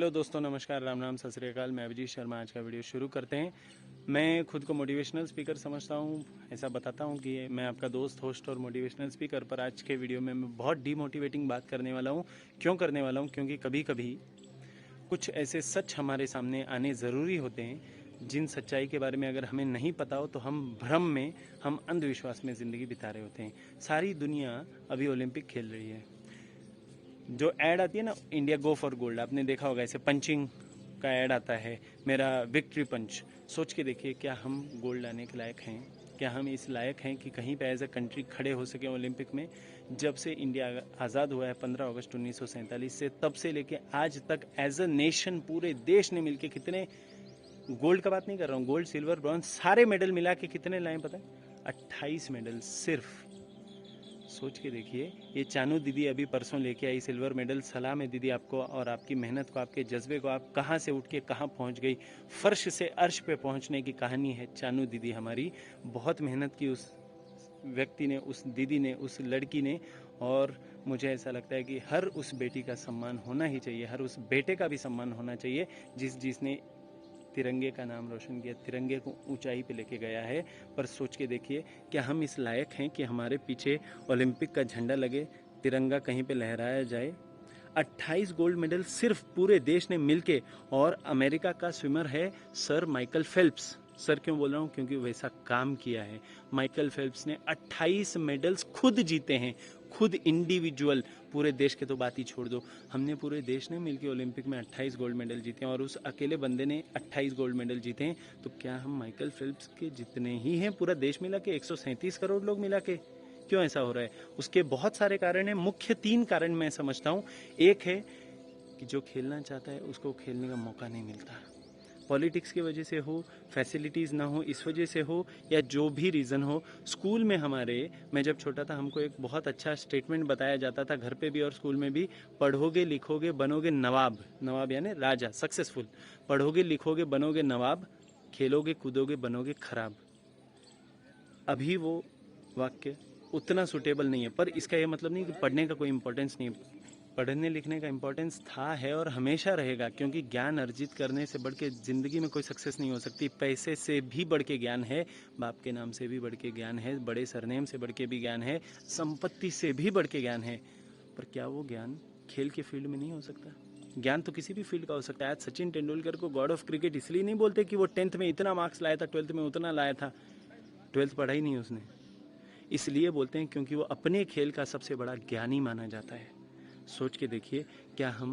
Hello दोस्तों, नमस्कार, राम नाम, सत श्री अकाल। मैं अभिजीत शर्मा। आज का वीडियो शुरू करते हैं। मैं खुद को मोटिवेशनल स्पीकर समझता हूँ, ऐसा बताता हूँ कि मैं आपका दोस्त, होस्ट और मोटिवेशनल स्पीकर। पर आज के वीडियो में मैं बहुत डीमोटिवेटिंग बात करने वाला हूँ। क्यों करने वाला हूँ? क्योंकि कभी कभी कुछ ऐसे सच हमारे सामने आने ज़रूरी होते हैं जिन सच्चाई के बारे में अगर हमें नहीं पता हो तो हम भ्रम में, हम अंधविश्वास में ज़िंदगी बिता रहे होते हैं। सारी दुनिया अभी ओलंपिक खेल रही है। जो ऐड आती है ना, इंडिया गो फॉर गोल्ड, आपने देखा होगा, ऐसे पंचिंग का ऐड आता है, मेरा विक्ट्री पंच। सोच के देखिए, क्या हम गोल्ड लाने के लायक हैं? क्या हम इस लायक हैं कि कहीं पे एज ए कंट्री खड़े हो सके ओलंपिक में? जब से इंडिया आज़ाद हुआ है 15 अगस्त 1947 से, तब से लेके आज तक एज ए नेशन पूरे देश ने मिलके कितने, गोल्ड का बात नहीं कर रहा हूँ, गोल्ड सिल्वर ब्रॉन्ज सारे मेडल मिला के कितने लाए पता है? 28 मेडल सिर्फ। सोच के देखिए, ये चानू दीदी अभी परसों लेके आई सिल्वर मेडल। सलाम है दीदी आपको और आपकी मेहनत को, आपके जज्बे को। आप कहाँ से उठ के कहाँ पहुँच गई। फर्श से अर्श पे पहुँचने की कहानी है चानू दीदी हमारी। बहुत मेहनत की उस व्यक्ति ने, उस दीदी ने, उस लड़की ने। और मुझे ऐसा लगता है कि हर उस बेटी का सम्मान होना ही चाहिए, हर उस बेटे का भी सम्मान होना चाहिए जिसने तिरंगे का नाम रोशन किया, तिरंगे को ऊंचाई पे लेके गया है। पर सोच के देखिए, क्या हम इस लायक हैं कि हमारे पीछे ओलंपिक का झंडा लगे, तिरंगा कहीं पे लहराया जाए? 28 गोल्ड मेडल सिर्फ पूरे देश ने मिलके। और अमेरिका का स्विमर है सर माइकल फेल्प्स। सर क्यों बोल रहा हूँ? क्योंकि वैसा काम किया है। माइकल फेल्प्स ने 28 मेडल्स खुद जीते हैं, खुद इंडिविजुअल। पूरे देश के तो बात ही छोड़ दो, हमने पूरे देश ने मिलकर ओलंपिक में 28 गोल्ड मेडल जीते हैं और उस अकेले बंदे ने 28 गोल्ड मेडल जीते हैं। तो क्या हम माइकल फेल्प्स के जितने ही हैं पूरा देश मिला के, 137 करोड़ लोग मिला के? क्यों ऐसा हो रहा है? उसके बहुत सारे कारण हैं, मुख्य 3 कारण मैं समझता हूँ। एक है कि जो खेलना चाहता है उसको खेलने का मौका नहीं मिलता। पॉलिटिक्स की वजह से हो, फैसिलिटीज़ ना हो इस वजह से हो, या जो भी रीज़न हो। स्कूल में हमारे, मैं जब छोटा था, हमको एक बहुत अच्छा स्टेटमेंट बताया जाता था, घर पे भी और स्कूल में भी। पढ़ोगे लिखोगे बनोगे नवाब। नवाब यानी राजा, सक्सेसफुल। पढ़ोगे लिखोगे बनोगे नवाब, खेलोगे कूदोगे बनोगे खराब। अभी वो वाक्य उतना सुटेबल नहीं है, पर इसका ये मतलब नहीं कि पढ़ने का कोई इंपॉर्टेंस नहीं है। पढ़ने लिखने का इम्पोर्टेंस था, है और हमेशा रहेगा, क्योंकि ज्ञान अर्जित करने से बढ़ के ज़िंदगी में कोई सक्सेस नहीं हो सकती। पैसे से भी बढ़ के ज्ञान है, बाप के नाम से भी बढ़ के ज्ञान है, बड़े सरनेम से बढ़ के भी ज्ञान है, संपत्ति से भी बढ़ के ज्ञान है। पर क्या वो ज्ञान खेल के फील्ड में नहीं हो सकता? ज्ञान तो किसी भी फील्ड का हो सकता है। आज सचिन तेंदुलकर को गॉड ऑफ क्रिकेट इसलिए नहीं बोलते कि वो 10th में इतना मार्क्स लाया था, 12th में उतना लाया था। 12th पढ़ा ही नहीं उसने। इसलिए बोलते हैं क्योंकि वो अपने खेल का सबसे बड़ा ज्ञानी माना जाता है। सोच के देखिए, क्या हम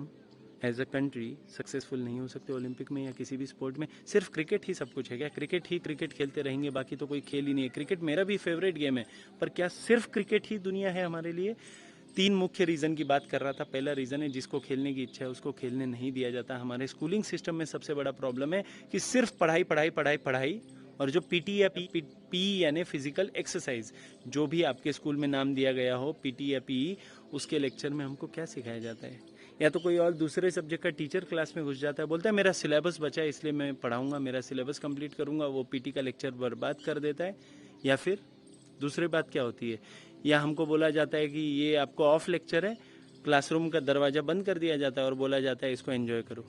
एज अ कंट्री सक्सेसफुल नहीं हो सकते ओलंपिक में या किसी भी स्पोर्ट में? सिर्फ क्रिकेट ही सब कुछ है क्या? क्रिकेट खेलते रहेंगे, बाकी तो कोई खेल ही नहीं है? क्रिकेट मेरा भी फेवरेट गेम है, पर क्या सिर्फ क्रिकेट ही दुनिया है हमारे लिए? 3 मुख्य रीज़न की बात कर रहा था। पहला रीज़न है, जिसको खेलने की इच्छा है उसको खेलने नहीं दिया जाता। हमारे स्कूलिंग सिस्टम में सबसे बड़ा प्रॉब्लम है कि सिर्फ पढ़ाई पढ़ाई पढ़ाई पढ़ाई। और जो पीटी या पी यानी फिजिकल एक्सरसाइज, जो भी आपके स्कूल में नाम दिया गया हो, पीटी या पी, उसके लेक्चर में हमको क्या सिखाया जाता है? या तो कोई और दूसरे सब्जेक्ट का टीचर क्लास में घुस जाता है, बोलता है मेरा सिलेबस बचा है इसलिए मैं पढ़ाऊंगा, मेरा सिलेबस कंप्लीट करूंगा, वो पीटी का लेक्चर बर्बाद कर देता है। या फिर दूसरी बात क्या होती है, या हमको बोला जाता है कि ये आपको ऑफ लेक्चर है, क्लासरूम का दरवाज़ा बंद कर दिया जाता है और बोला जाता है इसको एंजॉय करो।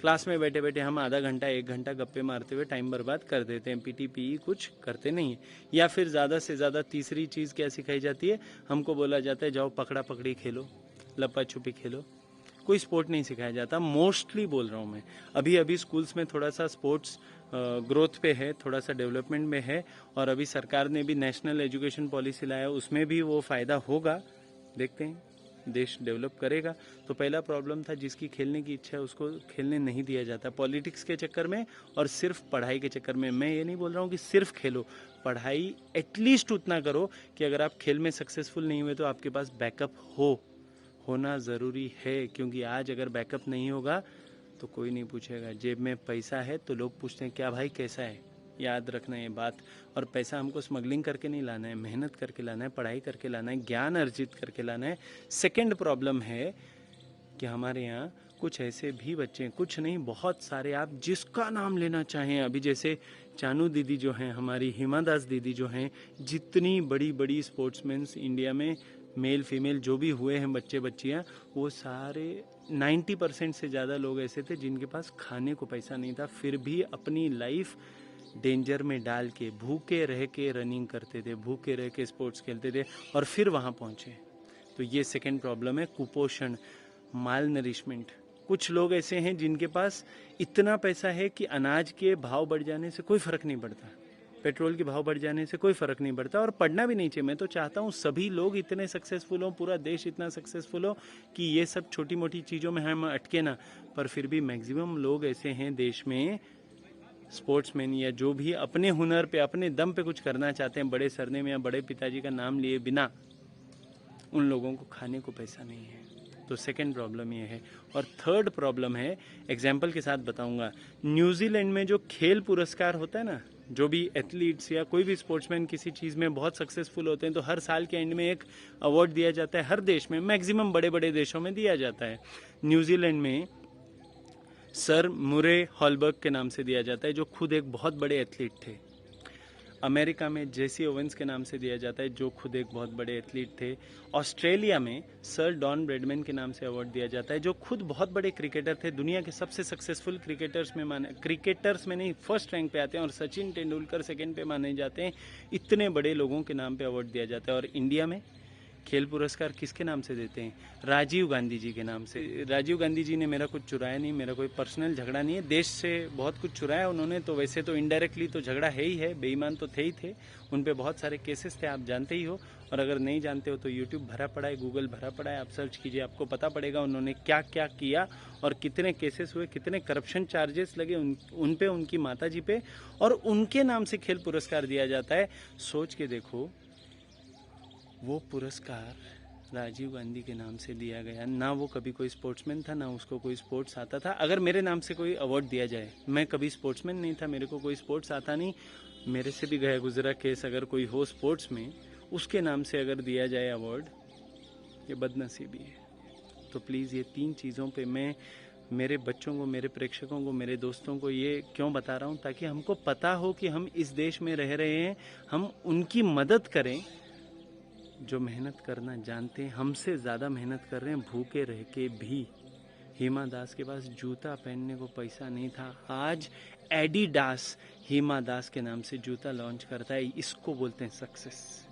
क्लास में बैठे बैठे हम आधा घंटा 1 घंटा गप्पे मारते हुए टाइम बर्बाद कर देते हैं, पीटी पीई कुछ करते नहीं है। या फिर ज़्यादा से ज़्यादा तीसरी चीज़ क्या सिखाई जाती है, हमको बोला जाता है जाओ पकड़ा पकड़ी खेलो, लपा छुपी खेलो। कोई स्पोर्ट नहीं सिखाया जाता, मोस्टली बोल रहा हूँ मैं। अभी अभी स्कूल्स में थोड़ा सा स्पोर्ट्स ग्रोथ पे है, थोड़ा सा डेवलपमेंट में है, और अभी सरकार ने भी नेशनल एजुकेशन पॉलिसी लाया, उसमें भी वो फ़ायदा होगा। देखते हैं, देश डेवलप करेगा। तो पहला प्रॉब्लम था, जिसकी खेलने की इच्छा है उसको खेलने नहीं दिया जाता, पॉलिटिक्स के चक्कर में और सिर्फ पढ़ाई के चक्कर में। मैं ये नहीं बोल रहा हूँ कि सिर्फ खेलो, पढ़ाई एटलीस्ट उतना करो कि अगर आप खेल में सक्सेसफुल नहीं हुए तो आपके पास बैकअप होना ज़रूरी है। क्योंकि आज अगर बैकअप नहीं होगा तो कोई नहीं पूछेगा। जेब में पैसा है तो लोग पूछते हैं क्या भाई कैसा है। याद रखना ये बात। और पैसा हमको स्मगलिंग करके नहीं लाना है, मेहनत करके लाना है, पढ़ाई करके लाना है, ज्ञान अर्जित करके लाना है। सेकंड प्रॉब्लम है कि हमारे यहाँ कुछ ऐसे भी बच्चे हैं, कुछ नहीं बहुत सारे, आप जिसका नाम लेना चाहें। अभी जैसे चानू दीदी जो हैं, हमारी हिमा दास दीदी जो हैं, जितनी बड़ी बड़ी स्पोर्ट्समैन इंडिया में मेल फीमेल जो भी हुए हैं बच्चे बच्चियाँ, वो सारे 90% से ज़्यादा लोग ऐसे थे जिनके पास खाने को पैसा नहीं था, फिर भी अपनी लाइफ डेंजर में डाल के भूखे रह के रनिंग करते थे, भूखे रह के स्पोर्ट्स खेलते थे और फिर वहाँ पहुँचे। तो ये सेकेंड प्रॉब्लम है, कुपोषण, माल नरिशमेंट। कुछ लोग ऐसे हैं जिनके पास इतना पैसा है कि अनाज के भाव बढ़ जाने से कोई फ़र्क नहीं पड़ता, पेट्रोल के भाव बढ़ जाने से कोई फ़र्क नहीं पड़ता, और पढ़ना भी नहीं चाहिए। मैं तो चाहता हूँ सभी लोग इतने सक्सेसफुल हों, पूरा देश इतना सक्सेसफुल हो कि ये सब छोटी मोटी चीज़ों में हम अटके ना। पर फिर भी मैक्सिमम लोग ऐसे हैं देश में, स्पोर्ट्समैन या जो भी अपने हुनर पे अपने दम पे कुछ करना चाहते हैं, बड़े सरनेम या बड़े पिताजी का नाम लिए बिना, उन लोगों को खाने को पैसा नहीं है। तो सेकंड प्रॉब्लम ये है। और थर्ड प्रॉब्लम है, एग्जाम्पल के साथ बताऊंगा। न्यूजीलैंड में जो खेल पुरस्कार होता है ना, जो भी एथलीट्स या कोई भी स्पोर्ट्समैन किसी चीज़ में बहुत सक्सेसफुल होते हैं तो हर साल के एंड में एक अवार्ड दिया जाता है। हर देश में, मैक्सिमम बड़े बड़े देशों में दिया जाता है। न्यूजीलैंड में सर मुरे हॉलबर्ग के नाम से दिया जाता है, जो खुद एक बहुत बड़े एथलीट थे। अमेरिका में जेसी ओवेंस के नाम से दिया जाता है, जो खुद एक बहुत बड़े एथलीट थे। ऑस्ट्रेलिया में सर डॉन ब्रैडमैन के नाम से अवार्ड दिया जाता है, जो खुद बहुत बड़े क्रिकेटर थे, दुनिया के सबसे सक्सेसफुल क्रिकेटर्स में नहीं फर्स्ट रैंक पे आते हैं, और सचिन तेंदुलकर सेकंड पे माने जाते हैं। इतने बड़े लोगों के नाम पे अवार्ड दिया जाता है। और इंडिया में खेल पुरस्कार किसके नाम से देते हैं? राजीव गांधी जी के नाम से। राजीव गांधी जी ने मेरा कुछ चुराया नहीं, मेरा कोई पर्सनल झगड़ा नहीं है, देश से बहुत कुछ चुराया उन्होंने, तो वैसे तो इनडायरेक्टली तो झगड़ा है ही है, बेईमान तो थे ही थे, उन पे बहुत सारे केसेस थे, आप जानते ही हो। और अगर नहीं जानते हो तो यूट्यूब भरा पड़ा है, गूगल भरा पड़ा है, आप सर्च कीजिए, आपको पता पड़ेगा उन्होंने क्या क्या किया और कितने केसेस हुए, कितने करप्शन चार्जेस लगे उन पे, उनकी माता जी पे, और उनके नाम से खेल पुरस्कार दिया जाता है। सोच के देखो, वो पुरस्कार राजीव गांधी के नाम से दिया गया, ना वो कभी कोई स्पोर्ट्समैन था, ना उसको कोई स्पोर्ट्स आता था। अगर मेरे नाम से कोई अवार्ड दिया जाए, मैं कभी स्पोर्ट्समैन नहीं था, मेरे को कोई स्पोर्ट्स आता नहीं, मेरे से भी गया गुजरा केस अगर कोई हो स्पोर्ट्स में, उसके नाम से अगर दिया जाए अवार्ड, ये बदनसीबी है। तो प्लीज़ ये तीन चीज़ों पे मैं मेरे बच्चों को, मेरे प्रेक्षकों को, मेरे दोस्तों को ये क्यों बता रहा हूँ, ताकि हमको पता हो कि हम इस देश में रह रहे हैं, हम उनकी मदद करें जो मेहनत करना जानते हैं, हमसे ज़्यादा मेहनत कर रहे हैं, भूखे रह के भी। हिमा दास के पास जूता पहनने को पैसा नहीं था, आज एडिडास हिमा दास के नाम से जूता लॉन्च करता है, इसको बोलते हैं सक्सेस।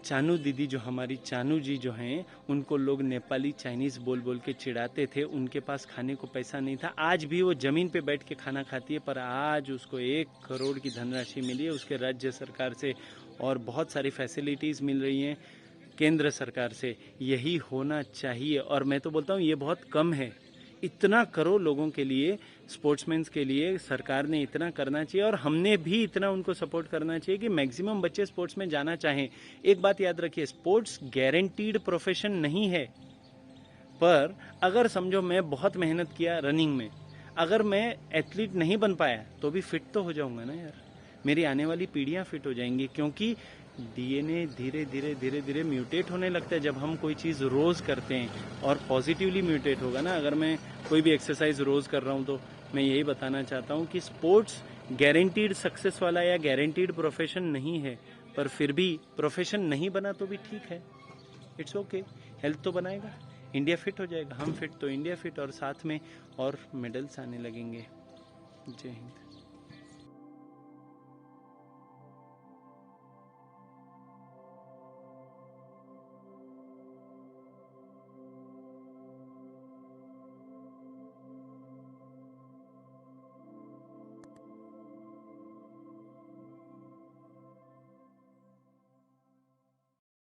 चानू दीदी, जो हमारी चानू जी जो हैं, उनको लोग नेपाली चाइनीज़ बोल बोल के चिढ़ाते थे, उनके पास खाने को पैसा नहीं था, आज भी वो ज़मीन पे बैठ के खाना खाती है, पर आज उसको 1 करोड़ की धनराशि मिली है उसके राज्य सरकार से, और बहुत सारी फैसिलिटीज़ मिल रही हैं केंद्र सरकार से। यही होना चाहिए, और मैं तो बोलता हूँ ये बहुत कम है। इतना करो लोगों के लिए, स्पोर्ट्समैन के लिए सरकार ने इतना करना चाहिए, और हमने भी इतना उनको सपोर्ट करना चाहिए कि मैक्सिमम बच्चे स्पोर्ट्स में जाना चाहें। एक बात याद रखिए, स्पोर्ट्स गारंटीड प्रोफेशन नहीं है, पर अगर समझो मैं बहुत मेहनत किया रनिंग में, अगर मैं एथलीट नहीं बन पाया तो भी फिट तो हो जाऊंगा ना यार, मेरी आने वाली पीढ़ियां फिट हो जाएंगी, क्योंकि डीएनए धीरे धीरे धीरे धीरे म्यूटेट होने लगता है जब हम कोई चीज़ रोज़ करते हैं, और पॉजिटिवली म्यूटेट होगा ना। अगर मैं कोई भी एक्सरसाइज रोज़ कर रहा हूँ, तो मैं यही बताना चाहता हूँ कि स्पोर्ट्स गारंटीड सक्सेस वाला या गारंटीड प्रोफेशन नहीं है, पर फिर भी प्रोफेशन नहीं बना तो भी ठीक है, इट्स ओके। हेल्थ तो बनाएगा, इंडिया फिट हो जाएगा, हम फिट तो इंडिया फिट, और साथ में और मेडल्स आने लगेंगे। जय हिंद।